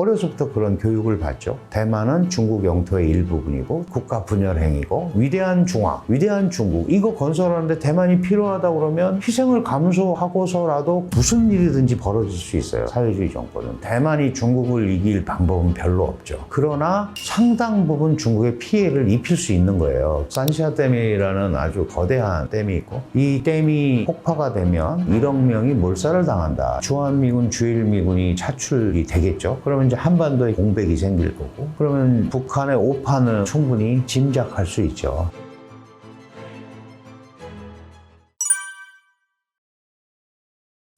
어려서부터 그런 교육을 받죠. 대만은 중국 영토의 일부분이고 국가 분열 행위고 위대한 중화, 위대한 중국 이거 건설하는데 대만이 필요하다 그러면 희생을 감수하고서라도 무슨 일이든지 벌어질 수 있어요. 사회주의 정권은. 대만이 중국을 이길 방법은 별로 없죠. 그러나 상당 부분 중국에 피해를 입힐 수 있는 거예요. 산시아 댐이라는 아주 거대한 댐이 있고 이 댐이 폭파가 되면 1억 명이 몰살을 당한다. 주한미군, 주일미군이 차출이 되겠죠. 그러면 이제 한반도에 공백이 생길 거고 그러면 북한의 오판을 충분히 짐작할 수 있죠.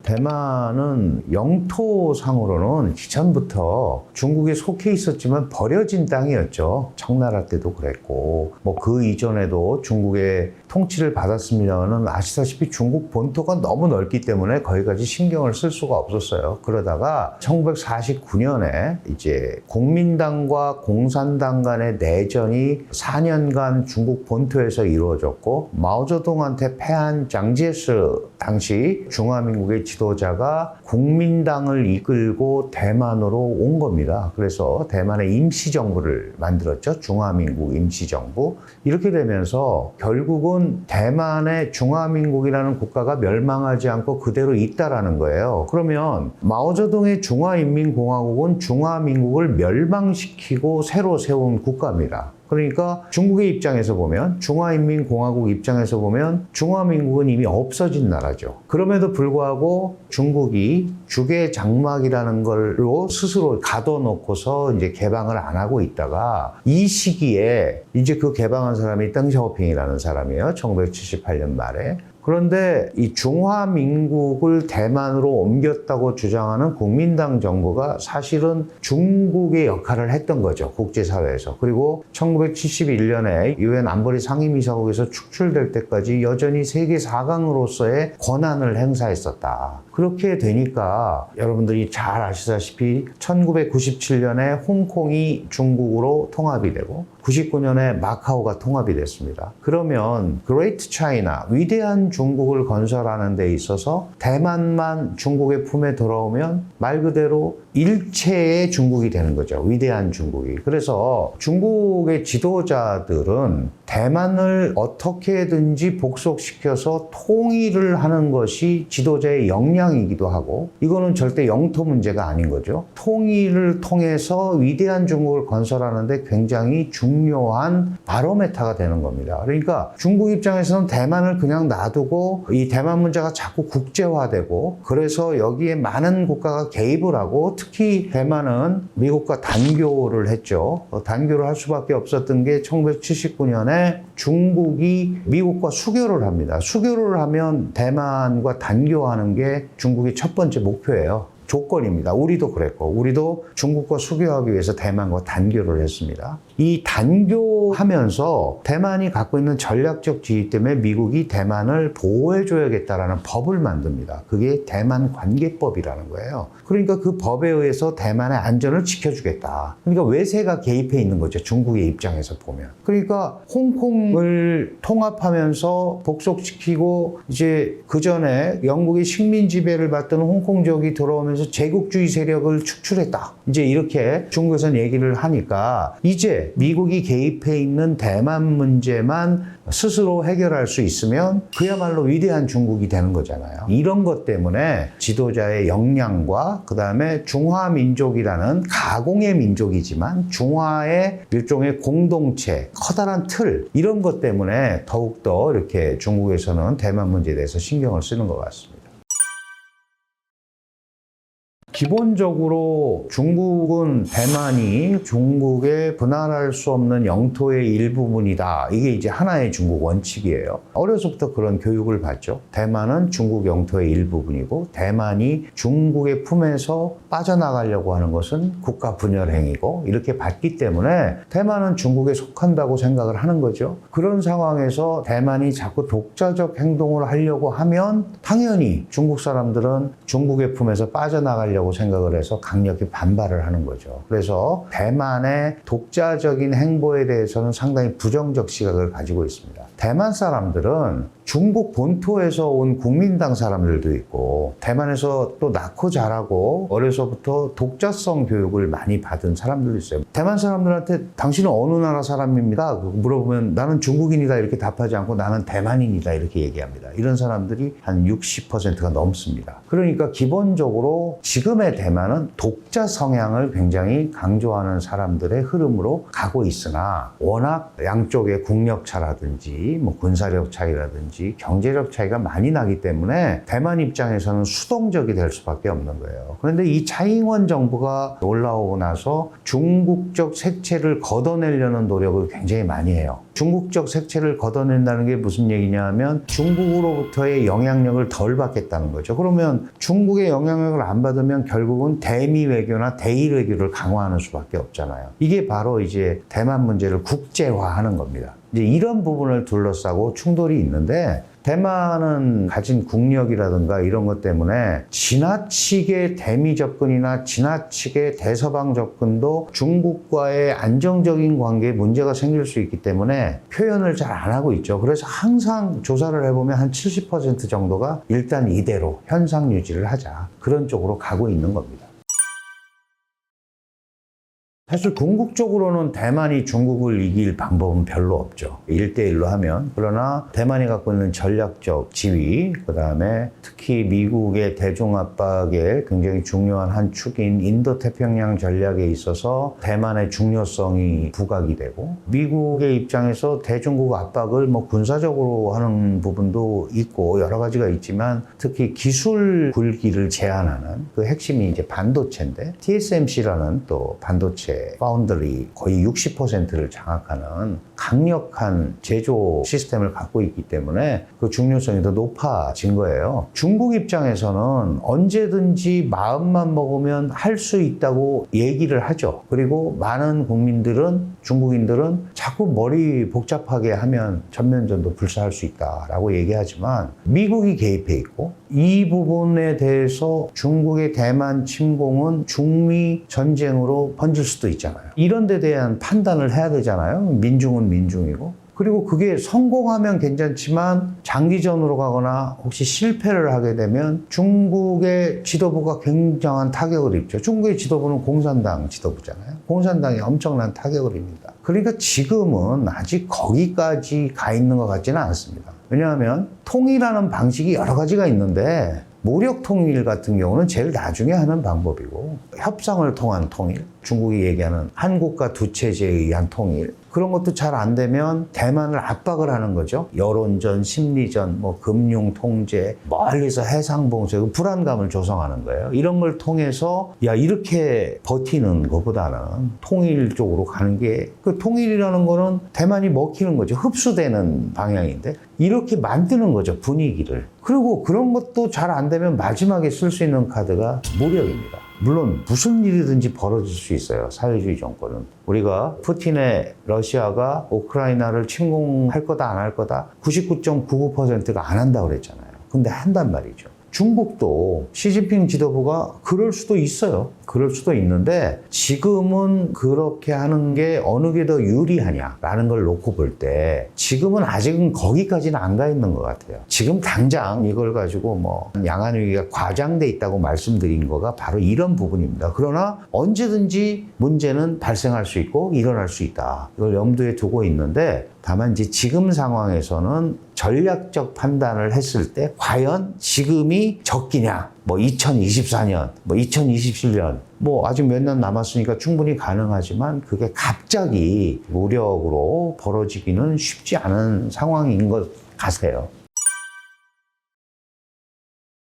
대만은 영토상으로는 기전부터 중국에 속해 있었지만 버려진 땅이었죠. 청나라 때도 그랬고 뭐 그 이전에도 중국의 통치를 받았습니다만 아시다시피 중국 본토가 너무 넓기 때문에 거기까지 신경을 쓸 수가 없었어요. 그러다가 1949년에 이제 국민당과 공산당 간의 내전이 4년간 중국 본토에서 이루어졌고 마오쩌둥한테 패한 장제스 당시 중화민국의 지도자가 국민당을 이끌고 대만으로 온 겁니다. 그래서 대만의 임시정부를 만들었죠. 중화민국 임시정부. 이렇게 되면서 결국은 대만의 중화민국이라는 국가가 멸망하지 않고 그대로 있다라는 거예요. 그러면 마오쩌둥의 중화인민공화국은 중화민국을 멸망시키고 새로 세운 국가입니다. 그러니까 중국의 입장에서 보면 중화인민공화국 입장에서 보면 중화민국은 이미 없어진 나라죠. 그럼에도 불구하고 중국이 주계장막이라는 걸로 스스로 가둬놓고서 이제 개방을 안 하고 있다가 이 시기에 이제 그 개방한 사람이 덩 샤오핑이라는 사람이에요. 1978년 말에. 그런데 이 중화민국을 대만으로 옮겼다고 주장하는 국민당 정부가 사실은 중국의 역할을 했던 거죠. 국제사회에서. 그리고 1971년에 유엔 안보리 상임이사국에서 축출될 때까지 여전히 세계 4강으로서의 권한을 행사했었다. 그렇게 되니까 여러분들이 잘 아시다시피 1997년에 홍콩이 중국으로 통합이 되고 99년에 마카오가 통합이 됐습니다. 그러면 그레이트 차이나 위대한 중국을 건설하는 데 있어서 대만만 중국의 품에 들어오면 말 그대로 일체의 중국이 되는 거죠. 위대한 중국이. 그래서 중국의 지도자들은 대만을 어떻게든지 복속시켜서 통일을 하는 것이 지도자의 역량이기도 하고 이거는 절대 영토 문제가 아닌 거죠. 통일을 통해서 위대한 중국을 건설하는데 굉장히 중요한 바로메타가 되는 겁니다. 그러니까 중국 입장에서는 대만을 그냥 놔두고 이 대만 문제가 자꾸 국제화되고 그래서 여기에 많은 국가가 개입을 하고 특히 대만은 미국과 단교를 했죠. 단교를 할 수밖에 없었던 게 1979년에 중국이 미국과 수교를 합니다. 수교를 하면 대만과 단교하는 게 중국의 첫 번째 목표예요. 조건입니다. 우리도 그랬고 우리도 중국과 수교하기 위해서 대만과 단교를 했습니다. 이 단교하면서 대만이 갖고 있는 전략적 지위 때문에 미국이 대만을 보호해줘야겠다라는 법을 만듭니다. 그게 대만관계법이라는 거예요. 그러니까 그 법에 의해서 대만의 안전을 지켜주겠다. 그러니까 외세가 개입해 있는 거죠. 중국의 입장에서 보면. 그러니까 홍콩을 통합하면서 복속시키고 이제 그 전에 영국의 식민 지배를 받던 홍콩 지역이 들어오면서 제국주의 세력을 축출했다. 이제 이렇게 중국에서는 얘기를 하니까 이제 미국이 개입해 있는 대만 문제만 스스로 해결할 수 있으면 그야말로 위대한 중국이 되는 거잖아요. 이런 것 때문에 지도자의 역량과 그 다음에 중화민족이라는 가공의 민족이지만 중화의 일종의 공동체, 커다란 틀 이런 것 때문에 더욱더 이렇게 중국에서는 대만 문제에 대해서 신경을 쓰는 것 같습니다. 기본적으로 중국은 대만이 중국의 분할할 수 없는 영토의 일부분이다. 이게 이제 하나의 중국 원칙이에요. 어려서부터 그런 교육을 받죠. 대만은 중국 영토의 일부분이고 대만이 중국의 품에서 빠져나가려고 하는 것은 국가 분열 행위고 이렇게 봤기 때문에 대만은 중국에 속한다고 생각을 하는 거죠. 그런 상황에서 대만이 자꾸 독자적 행동을 하려고 하면 당연히 중국 사람들은 중국의 품에서 빠져나가려고 생각을 해서 강력히 반발을 하는 거죠. 그래서 대만의 독자적인 행보에 대해서는 상당히 부정적 시각을 가지고 있습니다. 대만 사람들은 중국 본토에서 온 국민당 사람들도 있고 대만에서 또 낳고 자라고 어려서 어려서부터 독자성 교육을 많이 받은 사람들도 있어요. 대만 사람들한테 당신은 어느 나라 사람입니다 물어보면 나는 중국인이다 이렇게 답하지 않고 나는 대만인이다 이렇게 얘기합니다. 이런 사람들이 한 60%가 넘습니다. 그러니까 기본적으로 지금의 대만은 독자 성향을 굉장히 강조하는 사람들의 흐름으로 가고 있으나 워낙 양쪽의 국력차라든지 뭐 군사력 차이라든지 경제력 차이가 많이 나기 때문에 대만 입장에서는 수동적이 될 수밖에 없는 거예요. 그런데 이 차이잉원 정부가 올라오고 나서 중국적 색채를 걷어내려는 노력을 굉장히 많이 해요. 중국적 색채를 걷어낸다는 게 무슨 얘기냐 하면 중국으로부터의 영향력을 덜 받겠다는 거죠. 그러면 중국의 영향력을 안 받으면 결국은 대미 외교나 대일 외교를 강화하는 수밖에 없잖아요. 이게 바로 이제 대만 문제를 국제화하는 겁니다. 이제 이런 부분을 둘러싸고 충돌이 있는데 대만은 가진 국력이라든가 이런 것 때문에 지나치게 대미 접근이나 지나치게 대서방 접근도 중국과의 안정적인 관계에 문제가 생길 수 있기 때문에 표현을 잘 안 하고 있죠. 그래서 항상 조사를 해보면 한 70% 정도가 일단 이대로 현상 유지를 하자. 그런 쪽으로 가고 있는 겁니다. 사실 궁극적으로는 대만이 중국을 이길 방법은 별로 없죠. 1대1로 하면. 그러나 대만이 갖고 있는 전략적 지위, 그 다음에 특히 미국의 대중 압박에 굉장히 중요한 한 축인 인도태평양 전략에 있어서 대만의 중요성이 부각이 되고 미국의 입장에서 대중국 압박을 뭐 군사적으로 하는 부분도 있고 여러 가지가 있지만 특히 기술 굴기를 제한하는 그 핵심이 이제 반도체인데 TSMC라는 또 반도체 파운드리 거의 60%를 장악하는 강력한 제조 시스템을 갖고 있기 때문에 그 중요성이 더 높아진 거예요. 중국 입장에서는 언제든지 마음만 먹으면 할 수 있다고 얘기를 하죠. 그리고 많은 국민들은 중국인들은 자꾸 머리 복잡하게 하면 전면전도 불사할 수 있다라고 얘기하지만 미국이 개입해 있고 이 부분에 대해서 중국의 대만 침공은 중미 전쟁으로 번질 수도 있잖아요. 이런 데 대한 판단을 해야 되잖아요. 민중은 민중이고. 그리고 그게 성공하면 괜찮지만 장기전으로 가거나 혹시 실패를 하게 되면 중국의 지도부가 굉장한 타격을 입죠. 중국의 지도부는 공산당 지도부잖아요. 공산당이 엄청난 타격을 입니다. 그러니까 지금은 아직 거기까지 가 있는 것 같지는 않습니다. 왜냐하면 통일하는 방식이 여러 가지가 있는데 무력 통일 같은 경우는 제일 나중에 하는 방법이고 협상을 통한 통일, 중국이 얘기하는 한 국가 두 체제에 의한 통일 그런 것도 잘 안 되면 대만을 압박을 하는 거죠. 여론전, 심리전, 뭐 금융 통제, 멀리서 해상 봉쇄, 불안감을 조성하는 거예요. 이런 걸 통해서 야 이렇게 버티는 것보다는 통일 쪽으로 가는 게 그 통일이라는 거는 대만이 먹히는 거죠. 흡수되는 방향인데 이렇게 만드는 거죠. 분위기를. 그리고 그런 것도 잘 안 되면 마지막에 쓸 수 있는 카드가 무력입니다. 물론 무슨 일이든지 벌어질 수 있어요. 사회주의 정권은. 우리가 푸틴의 러시아가 우크라이나를 침공할 거다 안 할 거다 99.99%가 안 한다고 그랬잖아요. 근데 한단 말이죠. 중국도 시진핑 지도부가 그럴 수도 있어요. 그럴 수도 있는데 지금은 그렇게 하는 게 어느 게 더 유리하냐라는 걸 놓고 볼 때 지금은 아직은 거기까지는 안 가 있는 것 같아요. 지금 당장 이걸 가지고 뭐 양안 위기가 과장돼 있다고 말씀드린 거가 바로 이런 부분입니다. 그러나 언제든지 문제는 발생할 수 있고 일어날 수 있다. 이걸 염두에 두고 있는데 다만 이제 지금 상황에서는 전략적 판단을 했을 때 과연 지금이 적기냐? 뭐 2024년, 뭐 2027년, 뭐 아직 몇 년 남았으니까 충분히 가능하지만 그게 갑자기 무력으로 벌어지기는 쉽지 않은 상황인 것 같아요.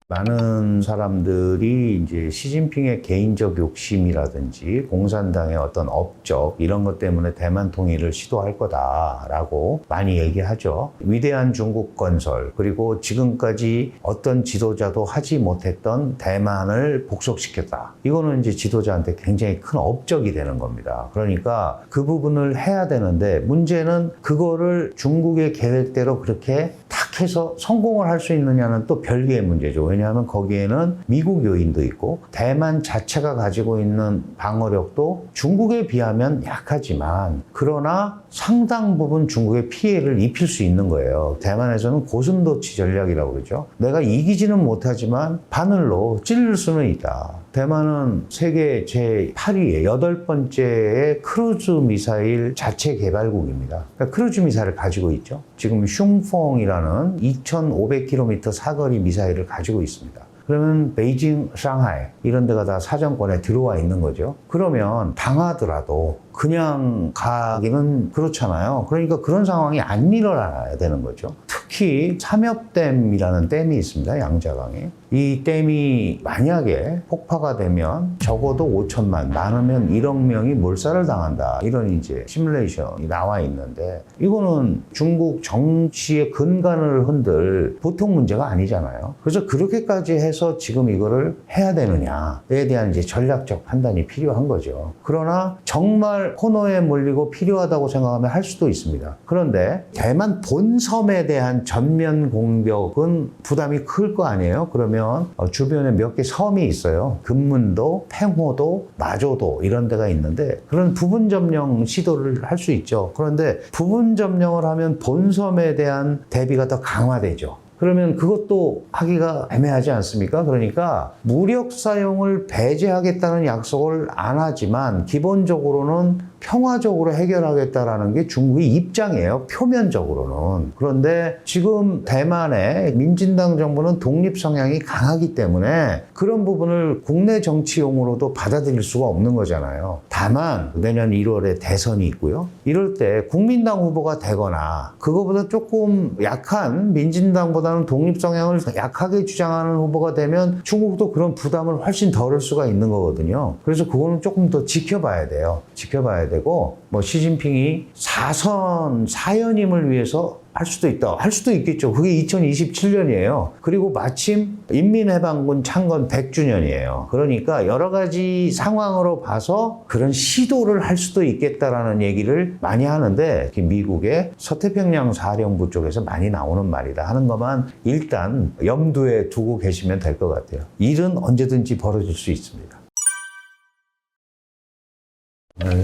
많은 사람들이 이제 시진핑의 개인적 욕심이라든지 공산당의 어떤 업적 이런 것 때문에 대만 통일을 시도할 거다라고 많이 얘기하죠. 위대한 중국 건설 그리고 지금까지 어떤 지도자도 하지 못했던 대만을 복속시켰다. 이거는 이제 지도자한테 굉장히 큰 업적이 되는 겁니다. 그러니까 그 부분을 해야 되는데 문제는 그거를 중국의 계획대로 그렇게 탁 해서 성공을 할 수 있느냐는 또 별개의 문제죠. 왜냐하면 거기에는 미국 요인도 있고 대만 자체가 가지고 있는 방어력도 중국에 비하면 약하지만 그러나 상당 부분 중국에 피해를 입힐 수 있는 거예요. 대만에서는 고슴도치 전략이라고 그러죠. 내가 이기지는 못하지만 바늘로 찌를 수는 있다. 대만은 세계 제8위에 8번째의 크루즈 미사일 자체 개발국입니다. 그러니까 크루즈 미사일을 가지고 있죠. 지금 슝퐁이라는 2,500km 사거리 미사일을 가지고 있습니다. 그러면 베이징, 상하이 이런 데가 다 사정권에 들어와 있는 거죠. 그러면 당하더라도 그냥 가기는 그렇잖아요. 그러니까 그런 상황이 안 일어나야 되는 거죠. 특히 삼엽댐이라는 댐이 있습니다. 양자강에. 이 댐이 만약에 폭파가 되면 적어도 5천만, 많으면 1억 명이 몰살을 당한다. 이런 이제 시뮬레이션이 나와 있는데 이거는 중국 정치의 근간을 흔들 보통 문제가 아니잖아요. 그래서 그렇게까지 해서 지금 이거를 해야 되느냐에 대한 이제 전략적 판단이 필요한 거죠. 그러나 정말 코너에 몰리고 필요하다고 생각하면 할 수도 있습니다. 그런데 대만 본섬에 대한 전면 공격은 부담이 클 거 아니에요? 그러면 주변에 몇 개 섬이 있어요. 금문도, 팽호도, 마조도 이런 데가 있는데 그런 부분 점령 시도를 할 수 있죠. 그런데 부분 점령을 하면 본섬에 대한 대비가 더 강화되죠. 그러면 그것도 하기가 애매하지 않습니까? 그러니까 무력 사용을 배제하겠다는 약속을 안 하지만 기본적으로는 평화적으로 해결하겠다라는 게 중국의 입장이에요. 표면적으로는. 그런데 지금 대만의 민진당 정부는 독립 성향이 강하기 때문에 그런 부분을 국내 정치용으로도 받아들일 수가 없는 거잖아요. 다만 내년 1월에 대선이 있고요. 이럴 때 국민당 후보가 되거나 그거보다 조금 약한 민진당보다는 독립 성향을 약하게 주장하는 후보가 되면 중국도 그런 부담을 훨씬 덜을 수가 있는 거거든요. 그래서 그거는 조금 더 지켜봐야 돼요. 지켜봐야 되고 뭐 시진핑이 4선 4연임을 위해서 할 수도 있다. 할 수도 있겠죠. 그게 2027년이에요. 그리고 마침 인민해방군 창건 100주년이에요. 그러니까 여러 가지 상황으로 봐서 그런 시도를 할 수도 있겠다라는 얘기를 많이 하는데 미국의 서태평양 사령부 쪽에서 많이 나오는 말이다 하는 것만 일단 염두에 두고 계시면 될 것 같아요. 일은 언제든지 벌어질 수 있습니다.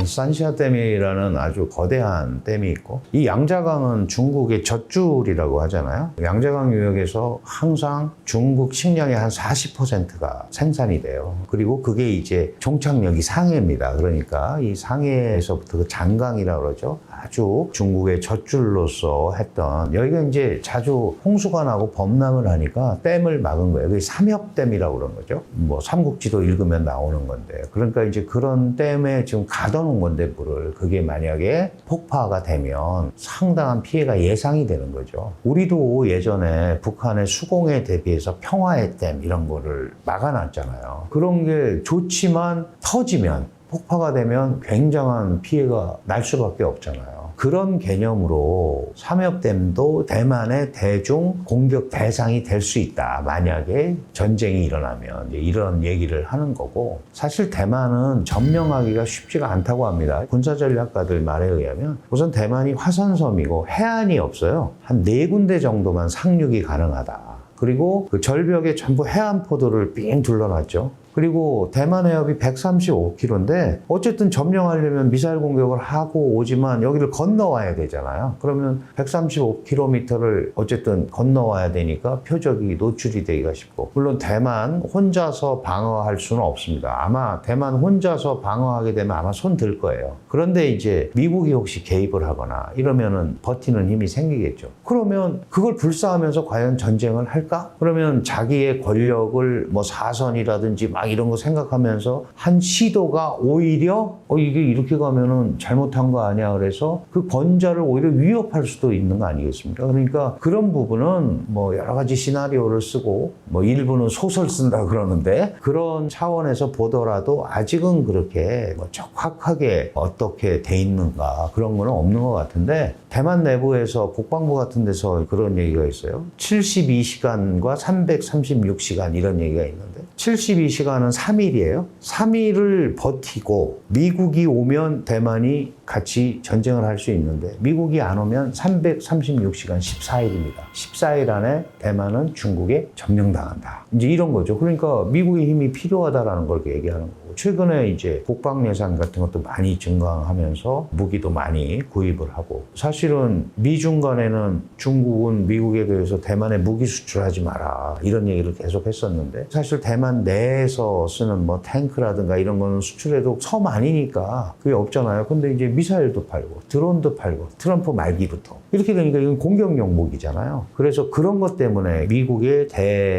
산샤댐이라는 아주 거대한 댐이 있고 이 양자강은 중국의 젖줄이라고 하잖아요. 양자강 유역에서 항상 중국 식량의 한 40%가 생산이 돼요. 그리고 그게 이제 종착역이 상해입니다. 그러니까 이 상해에서부터 그 장강이라고 그러죠. 아주 중국의 젖줄로서 했던 여기가 이제 자주 홍수가 나고 범람을 하니까 댐을 막은 거예요. 그게 삼엽댐이라고 그런 거죠. 뭐 삼국지도 읽으면 나오는 건데 그러니까 이제 그런 댐에 지금 가둬놓은 건데 물을 그게 만약에 폭파가 되면 상당한 피해가 예상이 되는 거죠. 우리도 예전에 북한의 수공에 대비해서 평화의 댐 이런 거를 막아놨잖아요. 그런 게 좋지만 터지면 폭파가 되면 굉장한 피해가 날 수밖에 없잖아요. 그런 개념으로 삼엽댐도 대만의 대중 공격 대상이 될 수 있다. 만약에 전쟁이 일어나면 이런 얘기를 하는 거고 사실 대만은 점령하기가 쉽지가 않다고 합니다. 군사전략가들 말에 의하면 우선 대만이 화산섬이고 해안이 없어요. 한 4군데 정도만 상륙이 가능하다. 그리고 그 절벽에 전부 해안포도를 삥 둘러놨죠. 그리고 대만 해협이 135km인데 어쨌든 점령하려면 미사일 공격을 하고 오지만 여기를 건너와야 되잖아요. 그러면 135km를 어쨌든 건너와야 되니까 표적이 노출이 되기가 쉽고 물론 대만 혼자서 방어할 수는 없습니다. 아마 대만 혼자서 방어하게 되면 아마 손 들 거예요. 그런데 이제 미국이 혹시 개입을 하거나 이러면은 버티는 힘이 생기겠죠. 그러면 그걸 불사하면서 과연 전쟁을 할까? 그러면 자기의 권력을 뭐 사선이라든지 막 이런 거 생각하면서 한 시도가 오히려 이게 이렇게 가면은 잘못한 거 아니야 그래서 그 권자를 오히려 위협할 수도 있는 거 아니겠습니까? 그러니까 그런 부분은 뭐 여러 가지 시나리오를 쓰고 뭐 일부는 소설 쓴다 그러는데 그런 차원에서 보더라도 아직은 그렇게 뭐 정확하게 어떻게 돼 있는가 그런 거는 없는 것 같은데 대만 내부에서 국방부 같은 데서 그런 얘기가 있어요. 72시간과 336시간 이런 얘기가 있는데 72시간은 3일이에요. 3일을 버티고 미국이 오면 대만이 같이 전쟁을 할 수 있는데 미국이 안 오면 336시간 14일입니다. 14일 안에 대만은 중국에 점령당한다. 이제 이런 거죠. 그러니까 미국의 힘이 필요하다라는 걸 얘기하는 거고 최근에 이제 국방 예산 같은 것도 많이 증강하면서 무기도 많이 구입을 하고 사실 사실은 미중 간에는 중국은 미국에 대해서 대만에 무기 수출하지 마라 이런 얘기를 계속 했었는데 사실 대만 내에서 쓰는 뭐 탱크라든가 이런 거는 수출해도 섬 아니니까 그게 없잖아요. 근데 이제 미사일도 팔고 드론도 팔고 트럼프 말기부터 이렇게 되니까 이건 공격용 무기잖아요. 그래서 그런 것 때문에 미국의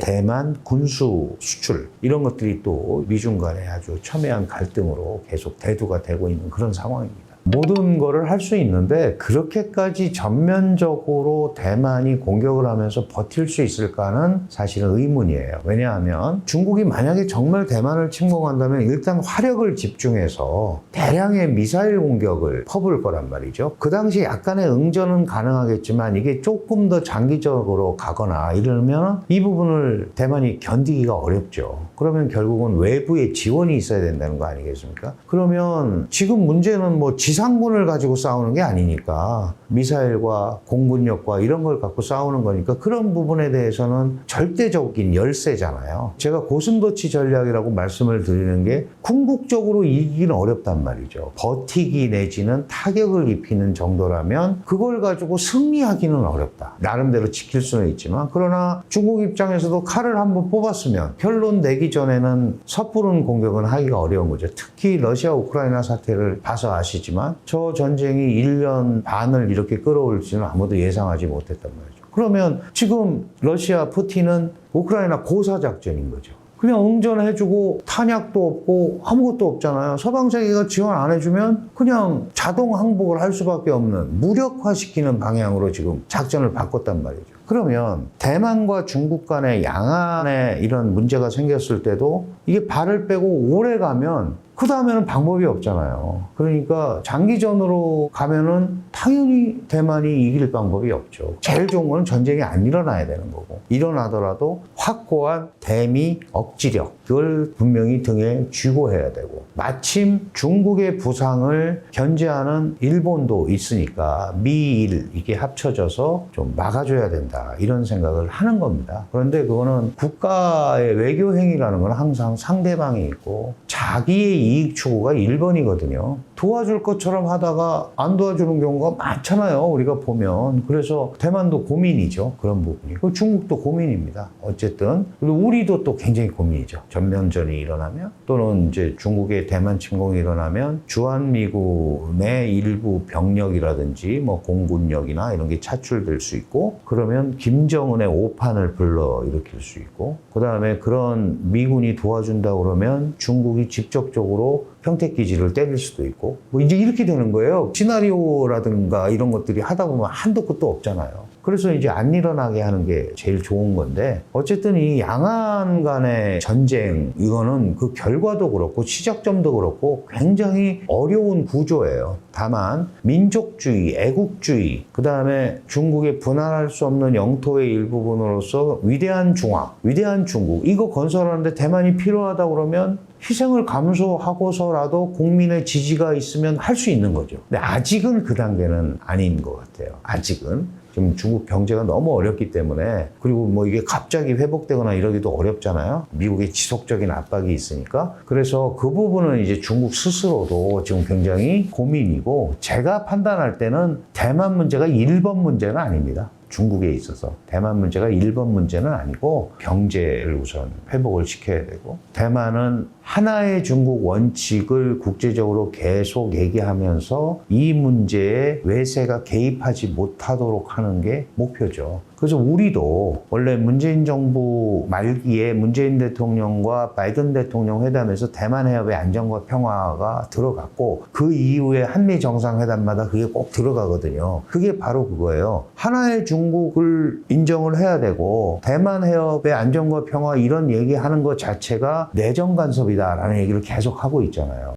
대만 군수 수출 이런 것들이 또 미중 간에 아주 첨예한 갈등으로 계속 대두가 되고 있는 그런 상황입니다. 모든 거를 할 수 있는데 그렇게까지 전면적으로 대만이 공격을 하면서 버틸 수 있을까는 사실은 의문이에요. 왜냐하면 중국이 만약에 정말 대만을 침공한다면 일단 화력을 집중해서 대량의 미사일 공격을 퍼부을 거란 말이죠. 그 당시 약간의 응전은 가능하겠지만 이게 조금 더 장기적으로 가거나 이러면 이 부분을 대만이 견디기가 어렵죠. 그러면 결국은 외부의 지원이 있어야 된다는 거 아니겠습니까? 그러면 지금 문제는 뭐 지상군을 가지고 싸우는 게 아니니까 미사일과 공군력과 이런 걸 갖고 싸우는 거니까 그런 부분에 대해서는 절대적인 열세잖아요. 제가 고슴도치 전략이라고 말씀을 드리는 게 궁극적으로 이기기는 어렵단 말이죠. 버티기 내지는 타격을 입히는 정도라면 그걸 가지고 승리하기는 어렵다. 나름대로 지킬 수는 있지만 그러나 중국 입장에서도 칼을 한번 뽑았으면 결론 내기 전에는 섣부른 공격은 하기가 어려운 거죠. 특히 러시아 우크라이나 사태를 봐서 아시지만 저 전쟁이 1년 반을 이렇게 끌어올지는 아무도 예상하지 못했단 말이죠. 그러면 지금 러시아 푸틴은 우크라이나 고사작전인 거죠. 그냥 응전해주고 탄약도 없고 아무것도 없잖아요. 서방 세계가 지원 안 해주면 그냥 자동 항복을 할 수밖에 없는 무력화시키는 방향으로 지금 작전을 바꿨단 말이죠. 그러면 대만과 중국 간의 양안에 이런 문제가 생겼을 때도 이게 발을 빼고 오래 가면 그 다음에는 방법이 없잖아요. 그러니까 장기전으로 가면은 당연히 대만이 이길 방법이 없죠. 제일 좋은 건 전쟁이 안 일어나야 되는 거고 일어나더라도 확고한 대미 억지력 그걸 분명히 등에 쥐고 해야 되고 마침 중국의 부상을 견제하는 일본도 있으니까 미일 이게 합쳐져서 좀 막아줘야 된다 이런 생각을 하는 겁니다. 그런데 그거는 국가의 외교 행위라는 건 항상 상대방이 있고 자기의 이익 추구가 1번이거든요. 도와줄 것처럼 하다가 안 도와주는 경우가 많잖아요. 우리가 보면. 그래서 대만도 고민이죠. 그런 부분이. 중국도 고민입니다. 어쨌든. 그리고 우리도 또 굉장히 고민이죠. 전면전이 일어나면 또는 이제 중국의 대만 침공이 일어나면 주한미군의 일부 병력이라든지 뭐 공군력이나 이런 게 차출될 수 있고 그러면 김정은의 오판을 불러일으킬 수 있고 그 다음에 그런 미군이 도와준다 그러면 중국이 직접적으로 평택기지를 때릴 수도 있고 뭐 이제 이렇게 되는 거예요. 시나리오라든가 이런 것들이 하다 보면 한도 끝도 없잖아요. 그래서 이제 안 일어나게 하는 게 제일 좋은 건데 어쨌든 이 양안 간의 전쟁 이거는 그 결과도 그렇고 시작점도 그렇고 굉장히 어려운 구조예요. 다만 민족주의, 애국주의 그 다음에 중국의 분할할 수 없는 영토의 일부분으로서 위대한 중화, 위대한 중국 이거 건설하는데 대만이 필요하다 그러면 희생을 감수하고서라도 국민의 지지가 있으면 할 수 있는 거죠. 근데 아직은 그 단계는 아닌 것 같아요. 아직은. 지금 중국 경제가 너무 어렵기 때문에 그리고 뭐 이게 갑자기 회복되거나 이러기도 어렵잖아요. 미국의 지속적인 압박이 있으니까. 그래서 그 부분은 이제 중국 스스로도 지금 굉장히 고민이고 제가 판단할 때는 대만 문제가 1번 문제는 아닙니다. 중국에 있어서 대만 문제가 1번 문제는 아니고 경제를 우선 회복을 시켜야 되고 대만은 하나의 중국 원칙을 국제적으로 계속 얘기하면서 이 문제에 외세가 개입하지 못하도록 하는 게 목표죠. 그래서 우리도 원래 문재인 정부 말기에 문재인 대통령과 바이든 대통령 회담에서 대만 해협의 안정과 평화가 들어갔고 그 이후에 한미 정상회담마다 그게 꼭 들어가거든요. 그게 바로 그거예요. 하나의 중국을 인정을 해야 되고 대만 해협의 안정과 평화 이런 얘기하는 것 자체가 내정 간섭이다라는 얘기를 계속 하고 있잖아요.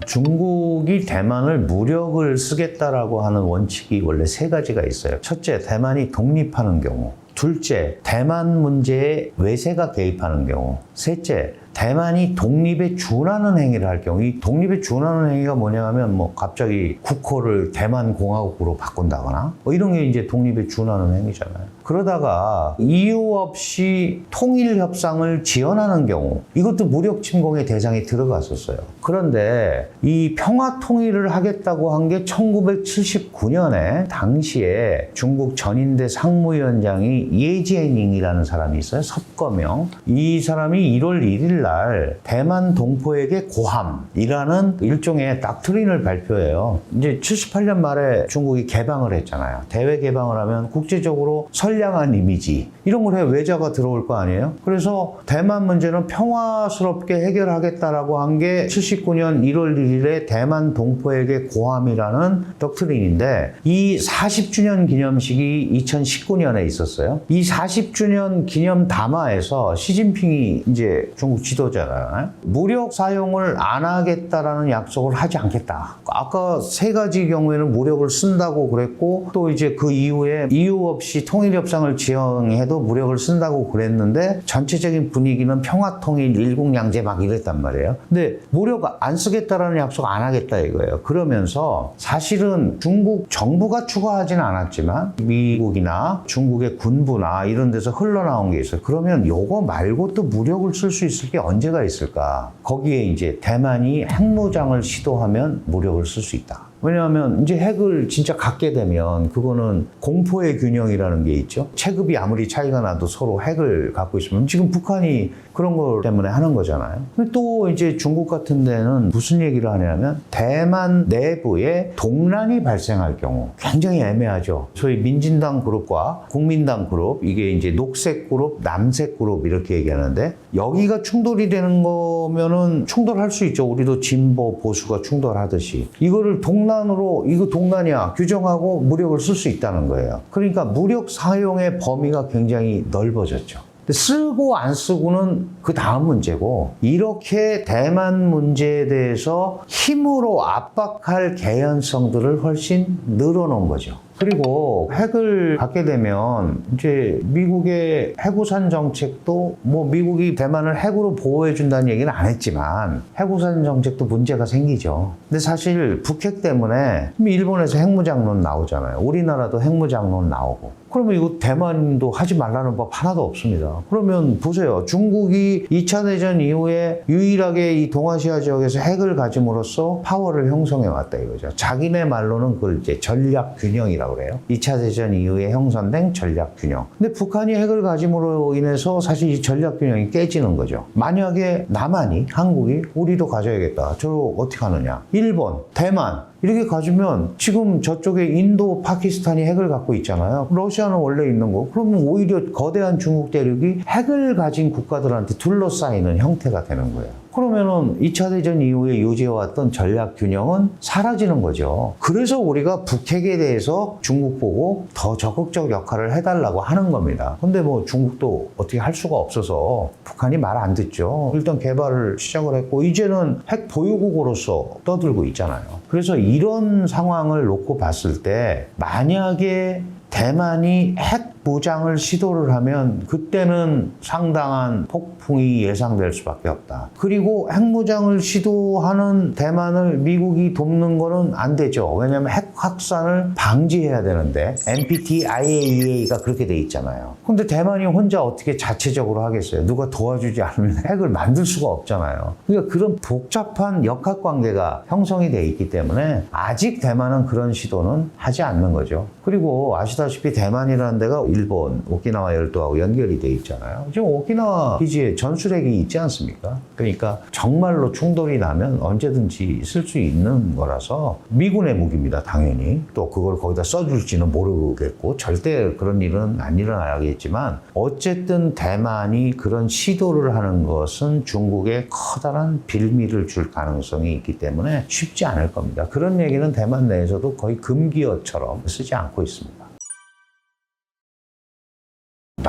중국이 대만을 무력을 쓰겠다라고 하는 원칙이 원래 3가지가 있어요. 첫째, 대만이 독립하는 경우. 둘째, 대만 문제에 외세가 개입하는 경우. 셋째, 대만이 독립에 준하는 행위를 할 경우, 이 독립에 준하는 행위가 뭐냐면 뭐 갑자기 국호를 대만 공화국으로 바꾼다거나 뭐 이런 게 이제 독립에 준하는 행위잖아요. 그러다가 이유 없이 통일 협상을 지연하는 경우, 이것도 무력 침공의 대상이 들어갔었어요. 그런데 이 평화 통일을 하겠다고 한 게 1979년에 당시에 중국 전인대 상무위원장이 예지엔잉이라는 사람이 있어요. 섭거명. 이 사람이 1월 1일 날 대만 동포에게 고함이라는 일종의 닥트린을 발표해요. 이제 78년 말에 중국이 개방을 했잖아요. 대외 개방을 하면 국제적으로 선량한 이미지 이런 걸 해 외자가 들어올 거 아니에요. 그래서 대만 문제는 평화스럽게 해결하겠다라고 한 게 79년 1월 1일에 대만 동포에게 고함이라는 덕트린인데, 이 40주년 기념식이 2019년에 있었어요. 이 40주년 기념 담화에서 시진핑이 이제 중국 지도자잖아요. 무력 사용을 안 하겠다라는 약속을 하지 않겠다. 아까 세 가지 경우에는 무력을 쓴다고 그랬고, 또 이제 그 이후에 이유 없이 통일협상을 지연해도 무력을 쓴다고 그랬는데, 전체적인 분위기는 평화통일, 일국양제 막 이랬단 말이에요. 근데 무력 안 쓰겠다라는 약속 안 하겠다 이거예요. 그러면서 사실은 중국 정부가 추가하지는 않았지만 미국이나 중국의 군부나 이런 데서 흘러나온 게 있어요. 그러면 요거 말고 또 무력을 쓸 수 있을 게 언제가 있을까? 거기에 이제 대만이 핵무장을 시도하면 무력을 쓸 수 있다. 왜냐하면 이제 핵을 진짜 갖게 되면 그거는 공포의 균형이라는 게 있죠. 체급이 아무리 차이가 나도 서로 핵을 갖고 있으면, 지금 북한이 그런 거 때문에 하는 거잖아요. 근데 또 이제 중국 같은 데는 무슨 얘기를 하냐면 대만 내부에 동란이 발생할 경우 굉장히 애매하죠. 소위 민진당 그룹과 국민당 그룹, 이게 이제 녹색 그룹, 남색 그룹 이렇게 얘기하는데, 여기가 충돌이 되는 거면은 충돌할 수 있죠. 우리도 진보 보수가 충돌하듯이 이거를 동란으로, 이거 동란이야 규정하고 무력을 쓸 수 있다는 거예요. 그러니까 무력 사용의 범위가 굉장히 넓어졌죠. 쓰고 안 쓰고는 그 다음 문제고, 이렇게 대만 문제에 대해서 힘으로 압박할 개연성들을 훨씬 늘어놓은 거죠. 그리고 핵을 갖게 되면 이제 미국의 핵우산 정책도, 뭐 미국이 대만을 핵으로 보호해준다는 얘기는 안 했지만 핵우산 정책도 문제가 생기죠. 근데 사실 북핵 때문에 일본에서 핵무장론 나오잖아요. 우리나라도 핵무장론 나오고. 그러면 이거 대만도 하지 말라는 법 하나도 없습니다. 그러면 보세요. 중국이 2차 대전 이후에 유일하게 이 동아시아 지역에서 핵을 가짐으로써 파워를 형성해 왔다 이거죠. 자기네 말로는 그걸 이제 전략 균형이라고 그래요. 2차 대전 이후에 형성된 전략 균형. 근데 북한이 핵을 가짐으로 인해서 사실 이 전략 균형이 깨지는 거죠. 만약에 남한이, 한국이 우리도 가져야겠다. 저거 어떻게 하느냐. 일본, 대만 이렇게 가지면 지금 저쪽에 인도, 파키스탄이 핵을 갖고 있잖아요. 러시아는 원래 있는 거. 그러면 오히려 거대한 중국 대륙이 핵을 가진 국가들한테 둘러싸이는 형태가 되는 거예요. 그러면은 2차 대전 이후에 유지해왔던 전략 균형은 사라지는 거죠. 그래서 우리가 북핵에 대해서 중국 보고 더 적극적 역할을 해달라고 하는 겁니다. 근데 뭐 중국도 어떻게 할 수가 없어서 북한이 말 안 듣죠. 일단 개발을 시작을 했고 이제는 핵 보유국으로서 떠들고 있잖아요. 그래서 이런 상황을 놓고 봤을 때 만약에 대만이 핵 무장을 시도를 하면 그때는 상당한 폭풍이 예상될 수밖에 없다. 그리고 핵무장을 시도하는 대만을 미국이 돕는 거는 안 되죠. 왜냐하면 핵 확산을 방지해야 되는데 NPT, IAEA가 그렇게 돼 있잖아요. 근데 대만이 혼자 어떻게 자체적으로 하겠어요? 누가 도와주지 않으면 핵을 만들 수가 없잖아요. 그러니까 그런 복잡한 역학관계가 형성이 돼 있기 때문에 아직 대만은 그런 시도는 하지 않는 거죠. 그리고 아시다시피 대만이라는 데가 일본, 오키나와 열도하고 연결이 돼 있잖아요. 지금 오키나와 기지에 전술핵이 있지 않습니까? 그러니까 정말로 충돌이 나면 언제든지 쓸 수 있는 거라서 미군의 무기입니다, 당연히. 또 그걸 거기다 써줄지는 모르겠고 절대 그런 일은 안 일어나야겠지만 어쨌든 대만이 그런 시도를 하는 것은 중국에 커다란 빌미를 줄 가능성이 있기 때문에 쉽지 않을 겁니다. 그런 얘기는 대만 내에서도 거의 금기어처럼 쓰지 않고 있습니다.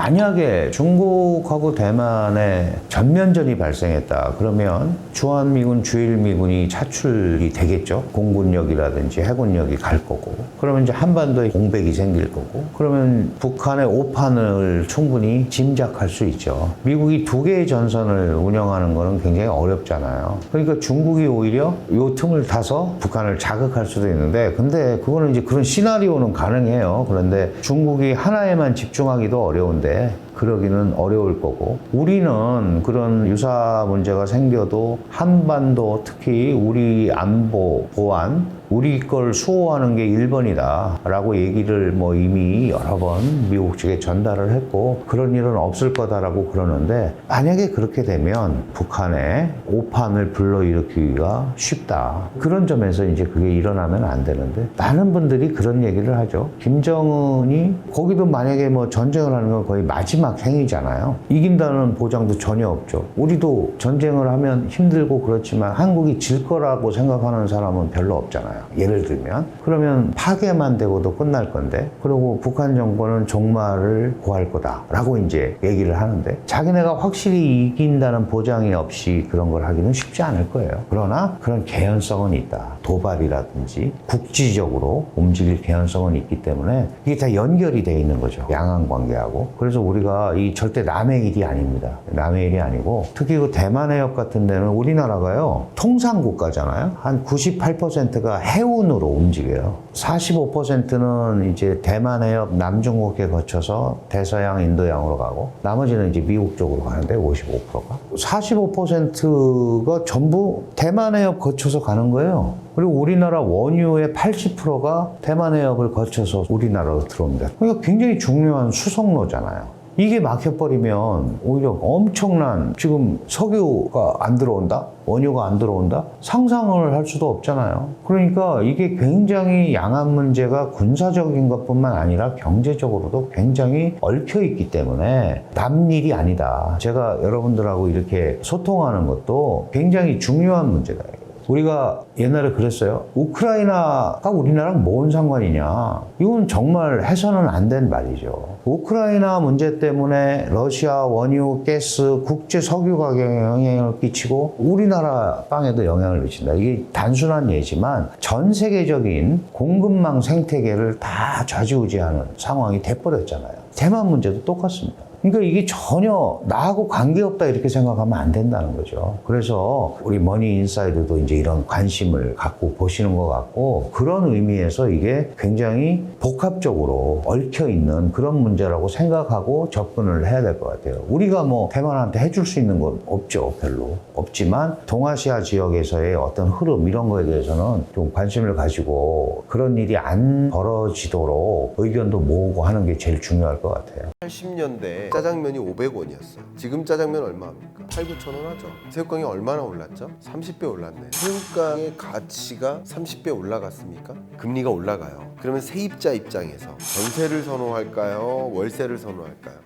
만약에 중국하고 대만에 전면전이 발생했다 그러면 주한미군, 주일미군이 차출이 되겠죠. 공군력이라든지 해군력이 갈 거고, 그러면 이제 한반도에 공백이 생길 거고, 그러면 북한의 오판을 충분히 짐작할 수 있죠. 미국이 두 개의 전선을 운영하는 거는 굉장히 어렵잖아요. 그러니까 중국이 오히려 요 틈을 타서 북한을 자극할 수도 있는데, 근데 그거는 이제 그런 시나리오는 가능해요. 그런데 중국이 하나에만 집중하기도 어려운데 그러기는 어려울 거고, 우리는 그런 유사 문제가 생겨도 한반도, 특히 우리 안보, 보안, 우리 걸 수호하는 게 1번이다 라고 얘기를 뭐 이미 여러 번 미국 측에 전달을 했고, 그런 일은 없을 거다라고 그러는데, 만약에 그렇게 되면 북한의 오판을 불러일으키기가 쉽다. 그런 점에서 이제 그게 일어나면 안 되는데, 많은 분들이 그런 얘기를 하죠. 김정은이 거기도 만약에 뭐 전쟁을 하는 건 거의 마지막 행위잖아요. 이긴다는 보장도 전혀 없죠. 우리도 전쟁을 하면 힘들고 그렇지만 한국이 질 거라고 생각하는 사람은 별로 없잖아요. 예를 들면 그러면 파괴만 되고도 끝날 건데, 그리고 북한 정권은 종말을 구할 거다라고 이제 얘기를 하는데, 자기네가 확실히 이긴다는 보장이 없이 그런 걸 하기는 쉽지 않을 거예요. 그러나 그런 개연성은 있다. 도발이라든지 국지적으로 움직일 개연성은 있기 때문에 이게 다 연결이 돼 있는 거죠. 양안 관계하고. 그래서 우리가 이 절대 남의 일이 아닙니다. 남의 일이 아니고, 특히 그 대만 해협 같은 데는 우리나라가요, 통상 국가잖아요. 한 98%가 해운으로 움직여요. 45%는 이제 대만 해협 남중국해 거쳐서 대서양, 인도양으로 가고, 나머지는 이제 미국 쪽으로 가는데 55%가. 45%가 전부 대만 해협 거쳐서 가는 거예요. 그리고 우리나라 원유의 80%가 대만 해협을 거쳐서 우리나라로 들어옵니다. 그러니까 굉장히 중요한 수송로잖아요. 이게 막혀버리면 오히려 엄청난, 지금 석유가 안 들어온다? 원유가 안 들어온다? 상상을 할 수도 없잖아요. 그러니까 이게 굉장히 양안 문제가 군사적인 것뿐만 아니라 경제적으로도 굉장히 얽혀있기 때문에 남 일이 아니다. 제가 여러분들하고 이렇게 소통하는 것도 굉장히 중요한 문제다. 우리가 옛날에 그랬어요. 우크라이나가 우리나라랑 뭔 상관이냐. 이건 정말 해서는 안 된 말이죠. 우크라이나 문제 때문에 러시아 원유, 가스, 국제 석유 가격에 영향을 끼치고 우리나라 빵에도 영향을 미친다. 이게 단순한 예지만 전 세계적인 공급망 생태계를 다 좌지우지하는 상황이 돼버렸잖아요. 대만 문제도 똑같습니다. 그러니까 이게 전혀 나하고 관계없다 이렇게 생각하면 안 된다는 거죠. 그래서 우리 머니인사이드도 이제 이런 관심을 갖고 보시는 것 같고, 그런 의미에서 이게 굉장히 복합적으로 얽혀있는 그런 문제라고 생각하고 접근을 해야 될 것 같아요. 우리가 뭐 대만한테 해줄 수 있는 건 없죠. 별로 없지만 동아시아 지역에서의 어떤 흐름 이런 거에 대해서는 좀 관심을 가지고 그런 일이 안 벌어지도록 의견도 모으고 하는 게 제일 중요할 것 같아요. 80년대 짜장면이 500원이었어. 지금 짜장면 얼마입니까? 8, 9천 원 하죠. 새우깡이 얼마나 올랐죠? 30배 올랐네. 새우깡의 가치가 30배 올라갔습니까? 금리가 올라가요. 그러면 세입자 입장에서 전세를 선호할까요? 월세를 선호할까요?